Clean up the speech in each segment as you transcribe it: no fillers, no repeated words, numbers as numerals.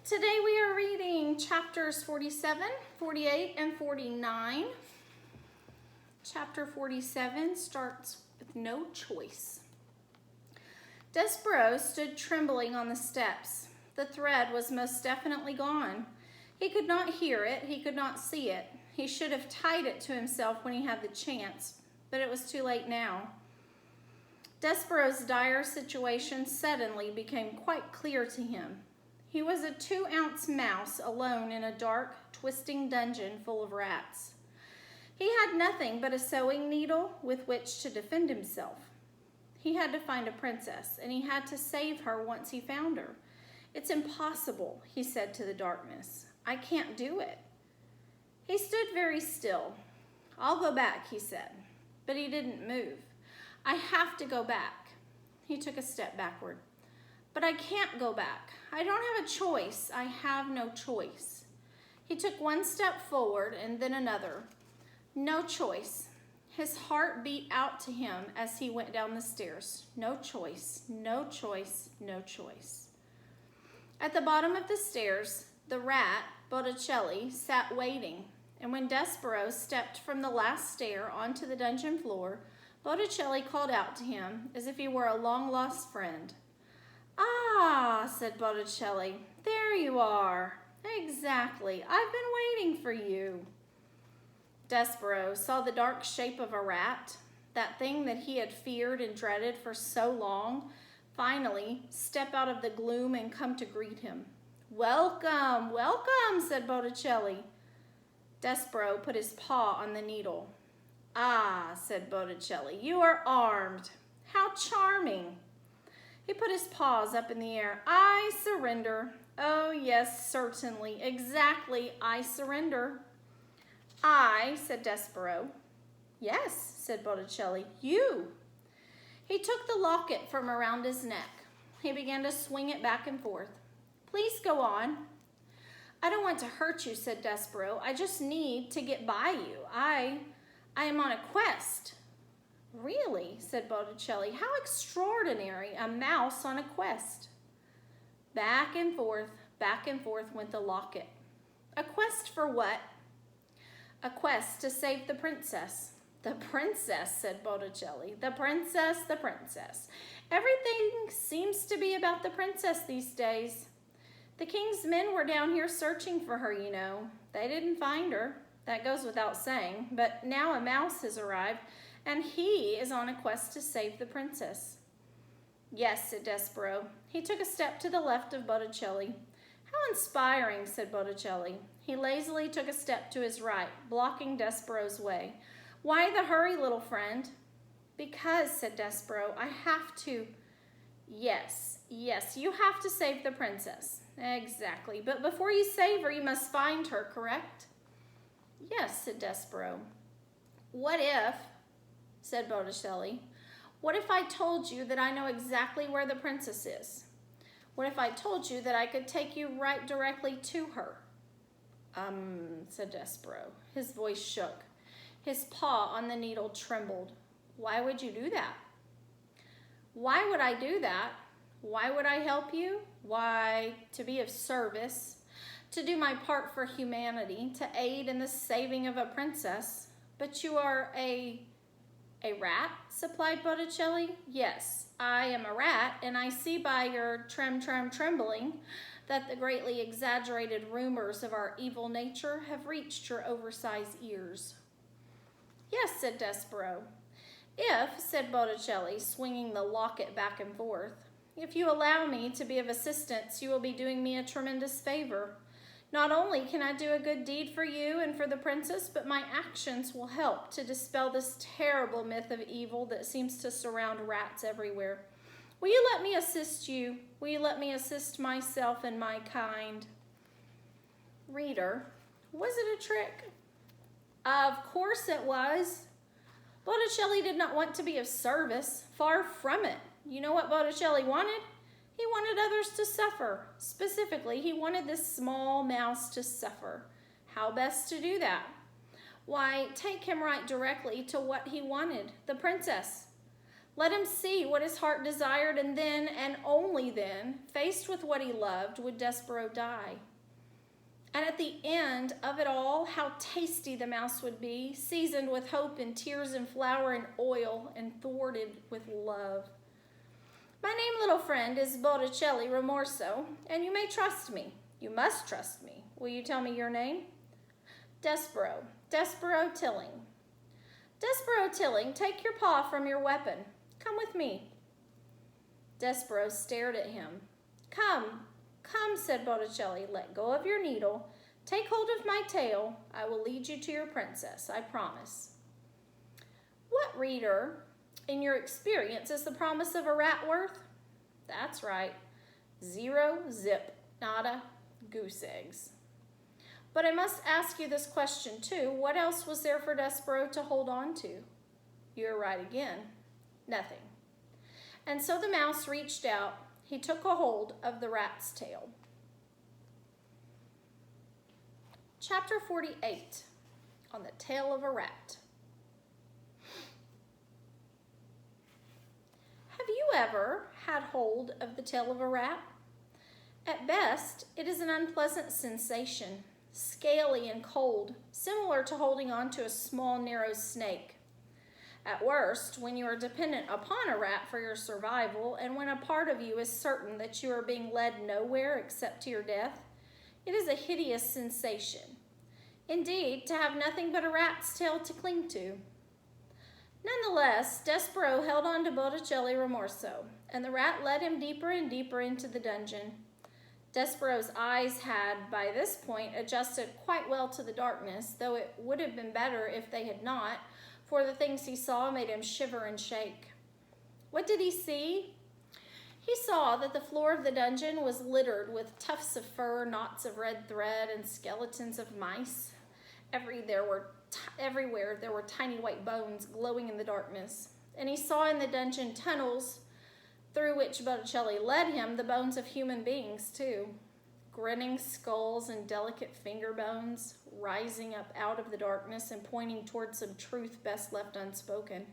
Today we are reading chapters 47, 48, and 49. Chapter 47 starts with no choice. Despereaux stood trembling on the steps. The thread was most definitely gone. He could not hear it, he could not see it. He should have tied it to himself when he had the chance, but it was too late now. Despereaux's dire situation suddenly became quite clear to him. He was a 2-ounce mouse alone in a dark, twisting dungeon full of rats. He had nothing but a sewing needle with which to defend himself. He had to find a princess, and he had to save her once he found her. "It's impossible," he said to the darkness. "I can't do it." He stood very still. "I'll go back," he said, but he didn't move. "I have to go back." He took a step backward. "But I can't go back. I don't have a choice. I have no choice." He took one step forward and then another. No choice. His heart beat out to him as he went down the stairs. No choice, no choice, no choice. At the bottom of the stairs, the rat, Botticelli, sat waiting, and when Despereaux stepped from the last stair onto the dungeon floor, Botticelli called out to him as if he were a long-lost friend. "Ah," said Botticelli, "there you are. Exactly. I've been waiting for you." Despereaux saw the dark shape of a rat, that thing that he had feared and dreaded for so long, finally step out of the gloom and come to greet him. "Welcome, welcome," said Botticelli. Despereaux put his paw on the needle. "Ah," said Botticelli, "you are armed. How charming." He put his paws up in the air. "I surrender. Oh, yes, certainly. Exactly, I surrender." "I," said Despereaux. "Yes," said Botticelli, "you." He took the locket from around his neck. He began to swing it back and forth. "Please go on." "I don't want to hurt you," said Despereaux. "I just need to get by you. I am on a quest." "Really?" said Botticelli. "How extraordinary, a mouse on a quest." Back and forth went the locket. "A quest for what?" "A quest to save the princess." "The princess," said Botticelli. "The princess, the princess. Everything seems to be about the princess these days. The king's men were down here searching for her, you know. They didn't find her. That goes without saying. But now a mouse has arrived, and he is on a quest to save the princess." "Yes," said Despereaux. He took a step to the left of Botticelli. "How inspiring," said Botticelli. He lazily took a step to his right, blocking Despereaux's way. "Why the hurry, little friend?" "Because," said Despereaux, "I have to." Yes, you have to save the princess." "Exactly. But before you save her, you must find her, correct?" "Yes," said Despereaux. "What if," said Botticelli, "what if I told you that I know exactly where the princess is? What if I told you that I could take you right directly to her?" Said Despereaux. His voice shook. His paw on the needle trembled. "Why would you do that?" "Why would I do that? Why would I help you? Why, to be of service, to do my part for humanity, to aid in the saving of a princess. But you are a rat?" supplied Botticelli. "Yes, I am a rat, and I see by your trembling that the greatly exaggerated rumors of our evil nature have reached your oversized ears." "Yes," said Despereaux. "If," said Botticelli, swinging the locket back and forth, "if you allow me to be of assistance, you will be doing me a tremendous favor. Not only can I do a good deed for you and for the princess, but my actions will help to dispel this terrible myth of evil that seems to surround rats everywhere. Will you let me assist you? Will you let me assist myself and my kind?" Reader, was it a trick? Of course it was. Botticelli did not want to be of service. Far from it. You know what Botticelli wanted? He wanted others to suffer. Specifically, he wanted this small mouse to suffer. How best to do that? Why, take him right directly to what he wanted, the princess. Let him see what his heart desired, and then, and only then, faced with what he loved, would Despereaux die. And at the end of it all, how tasty the mouse would be, seasoned with hope and tears and flour and oil, and thwarted with love. My name, little friend, is Botticelli Rimorso, and you may trust me. You must trust me. Will you tell me your name? Despereaux. Despereaux Tilling. Despereaux Tilling, take your paw from your weapon. Come with me. Despereaux stared at him. Come, come, said Botticelli. Let go of your needle. Take hold of my tail. I will lead you to your princess, I promise. What, reader, in your experience, is the promise of a rat worth? That's right. 0, zip, nada, goose eggs. But I must ask you this question too. What else was there for Despereaux to hold on to? You're right again. Nothing. And so the mouse reached out. He took a hold of the rat's tail. Chapter 48, on the tail of a rat. Have you ever had hold of the tail of a rat? At best, it is an unpleasant sensation, scaly and cold, similar to holding on to a small, narrow snake. At worst, when you are dependent upon a rat for your survival, and when a part of you is certain that you are being led nowhere except to your death, it is a hideous sensation. Indeed, to have nothing but a rat's tail to cling to. Nonetheless, Despereaux held on to Botticelli Rimorso, and the rat led him deeper and deeper into the dungeon. Despereaux's eyes had, by this point, adjusted quite well to the darkness, though it would have been better if they had not, for the things he saw made him shiver and shake. What did he see? He saw that the floor of the dungeon was littered with tufts of fur, knots of red thread, and skeletons of mice. Everywhere there were tiny white bones glowing in the darkness. And he saw in the dungeon tunnels through which Botticelli led him the bones of human beings, too. Grinning skulls and delicate finger bones rising up out of the darkness and pointing towards some truth best left unspoken.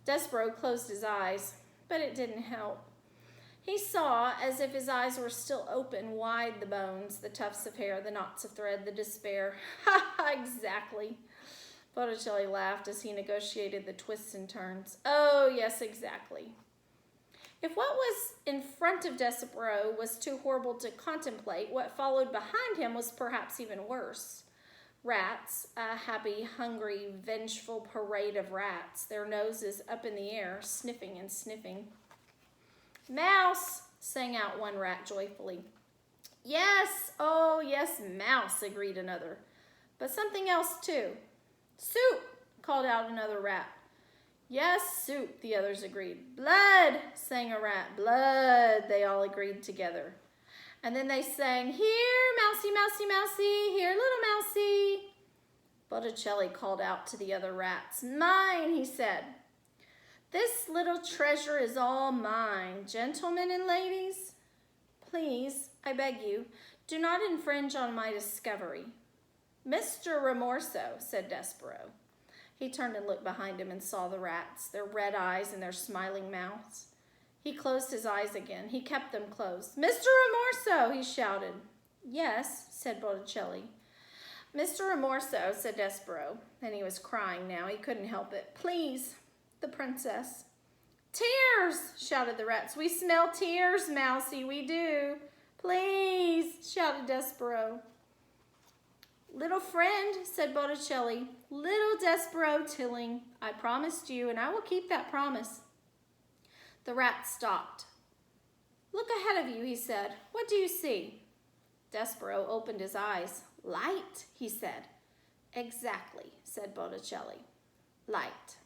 Despereaux closed his eyes, but it didn't help. He saw, as if his eyes were still open wide, the bones, the tufts of hair, the knots of thread, the despair. Ha ha, exactly. Botticelli laughed as he negotiated the twists and turns. Oh, yes, exactly. If what was in front of Despereaux was too horrible to contemplate, what followed behind him was perhaps even worse. Rats, a happy, hungry, vengeful parade of rats, their noses up in the air, sniffing and sniffing. Mouse, sang out one rat joyfully. Yes, oh yes, mouse, agreed another. But something else too. Soup, called out another rat. Yes, soup, the others agreed. Blood, sang a rat. Blood, they all agreed together. And then they sang, here, mousy, mousy, mousy, here, little mousy. Botticelli called out to the other rats. Mine, he said. This little treasure is all mine. Gentlemen and ladies, please, I beg you, do not infringe on my discovery. Mr. Rimorso, said Despereaux. He turned and looked behind him and saw the rats, their red eyes and their smiling mouths. He closed his eyes again. He kept them closed. Mr. Rimorso, he shouted. Yes, said Botticelli. Mr. Rimorso, said Despereaux, and he was crying now. He couldn't help it. Please, the princess. Tears, shouted the rats. We smell tears, Mousie, we do. Please, shouted Despereaux. Little friend, said Botticelli, little Despereaux Tilling, I promised you, and I will keep that promise. The rat stopped. Look ahead of you, he said. What do you see? Despereaux opened his eyes. Light, he said. Exactly, said Botticelli. Light.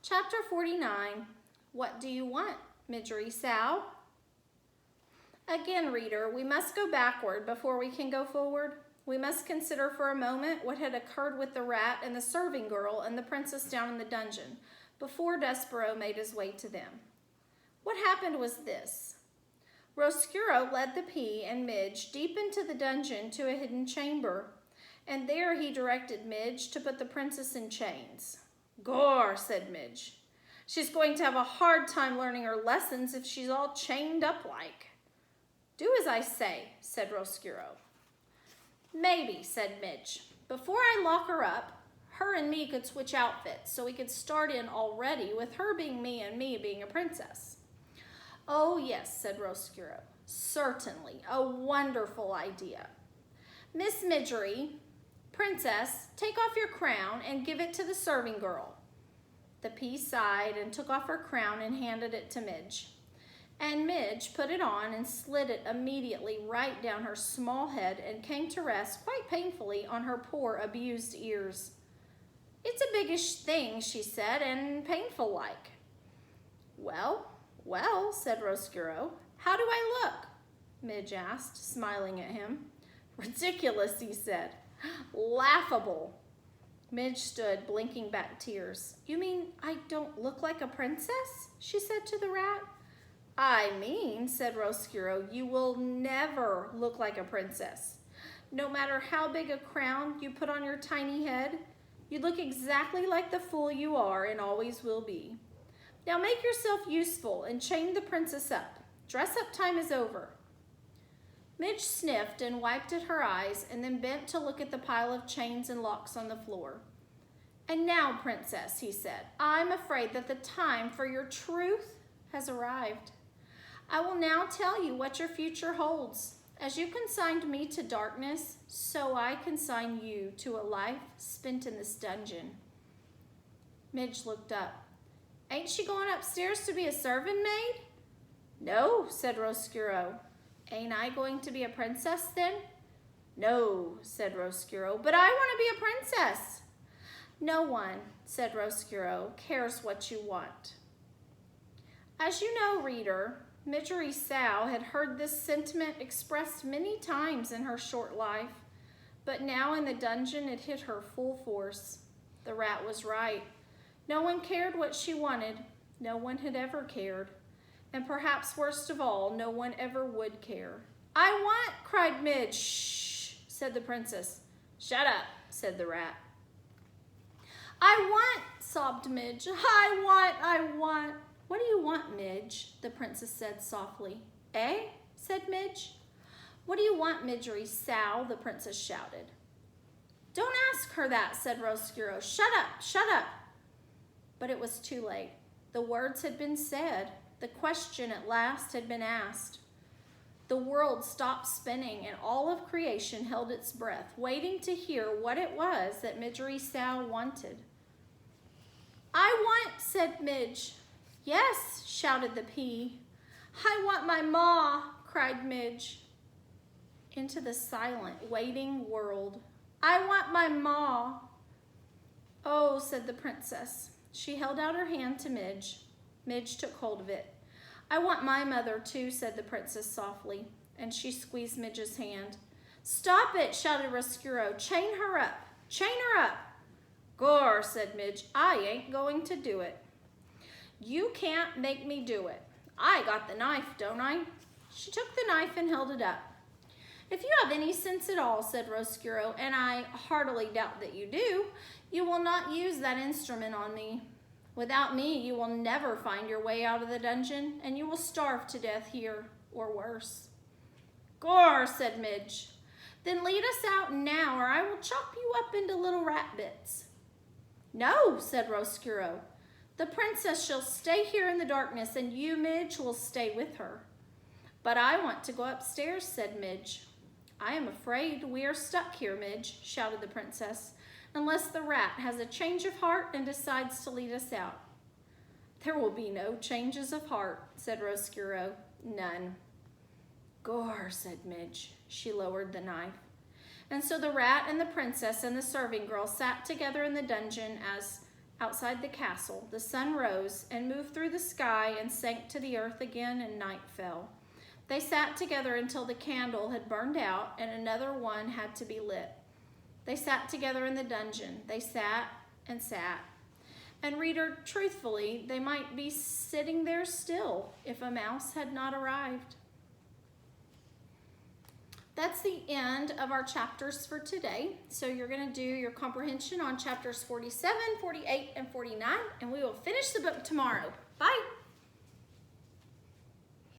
Chapter 49. What do you want, Midgery Sow? Again, reader, we must go backward before we can go forward. We must consider for a moment what had occurred with the rat and the serving girl and the princess down in the dungeon before Despereaux made his way to them. What happened was this. Roscuro led the pea and Midge deep into the dungeon to a hidden chamber, and there he directed Midge to put the princess in chains. Gore, said Midge. She's going to have a hard time learning her lessons if she's all chained up like. Do as I say, said Roscuro. Maybe, said Midge. Before I lock her up, her and me could switch outfits so we could start in already with her being me and me being a princess. Oh, yes, said Roscuro. Certainly, a wonderful idea. Miss Midgery, Princess, take off your crown and give it to the serving girl. The pea sighed and took off her crown and handed it to Midge. And Midge put it on and slid it immediately right down her small head and came to rest quite painfully on her poor abused ears. It's a biggish thing, she said, and painful like. Well, said Roscuro. How do I look? Midge asked, smiling at him. Ridiculous, he said. Laughable. Midge stood, blinking back tears. You mean I don't look like a princess? She said to the rat. I mean, said Roscuro, you will never look like a princess. No matter how big a crown you put on your tiny head, you look exactly like the fool you are and always will be. Now make yourself useful and chain the princess up. Dress-up time is over. Midge sniffed and wiped at her eyes and then bent to look at the pile of chains and locks on the floor. And now, Princess, he said, I'm afraid that the time for your truth has arrived. I will now tell you what your future holds. As you consigned me to darkness, so I consign you to a life spent in this dungeon. Midge looked up. Ain't she going upstairs to be a servant maid? No, said Roscuro. Ain't I going to be a princess then? No, said Roscuro, but I want to be a princess. No one, said Roscuro, cares what you want. As you know, reader, Midgery Sow had heard this sentiment expressed many times in her short life, but now in the dungeon it hit her full force. The rat was right. No one cared what she wanted. No one had ever cared. And perhaps worst of all, no one ever would care. I want, cried Midge. Shh, said the princess. Shut up, said the rat. I want, sobbed Midge. I want. What do you want, Midge? The princess said softly. Eh? Said Midge. What do you want, Midgery Sow? The princess shouted. Don't ask her that, said Roscuro. Shut up. But it was too late. The words had been said. The question at last had been asked. The world stopped spinning and all of creation held its breath, waiting to hear what it was that Midgery Sow wanted. I want, said Midge. Yes, shouted the pea. I want my ma, cried Midge. Into the silent, waiting world. I want my ma. Oh, said the princess. She held out her hand to Midge. Midge took hold of it. I want my mother too, said the princess softly, and she squeezed Midge's hand. Stop it, shouted Roscuro. Chain her up. Chain her up. Gore, said Midge. I ain't going to do it. You can't make me do it. I got the knife, don't I? She took the knife and held it up. If you have any sense at all, said Roscuro, and I heartily doubt that you do, you will not use that instrument on me. Without me, you will never find your way out of the dungeon, and you will starve to death here, or worse. Gore, said Midge. Then lead us out now, or I will chop you up into little rat bits. No, said Roscuro. The princess shall stay here in the darkness, and you, Midge, will stay with her. But I want to go upstairs, said Midge. I am afraid we are stuck here, Midge, shouted the princess, unless the rat has a change of heart and decides to lead us out. There will be no changes of heart, said Roscuro. None. Gore, said Midge. She lowered the knife. And so the rat and the princess and the serving girl sat together in the dungeon as, outside the castle, the sun rose and moved through the sky and sank to the earth again, and night fell. They sat together until the candle had burned out and another one had to be lit. They sat together in the dungeon. They sat and sat. And reader, truthfully, they might be sitting there still if a mouse had not arrived. that's the end of our chapters for today. So you're going to do your comprehension on chapters 47, 48, and 49, and we will finish the book tomorrow. Bye.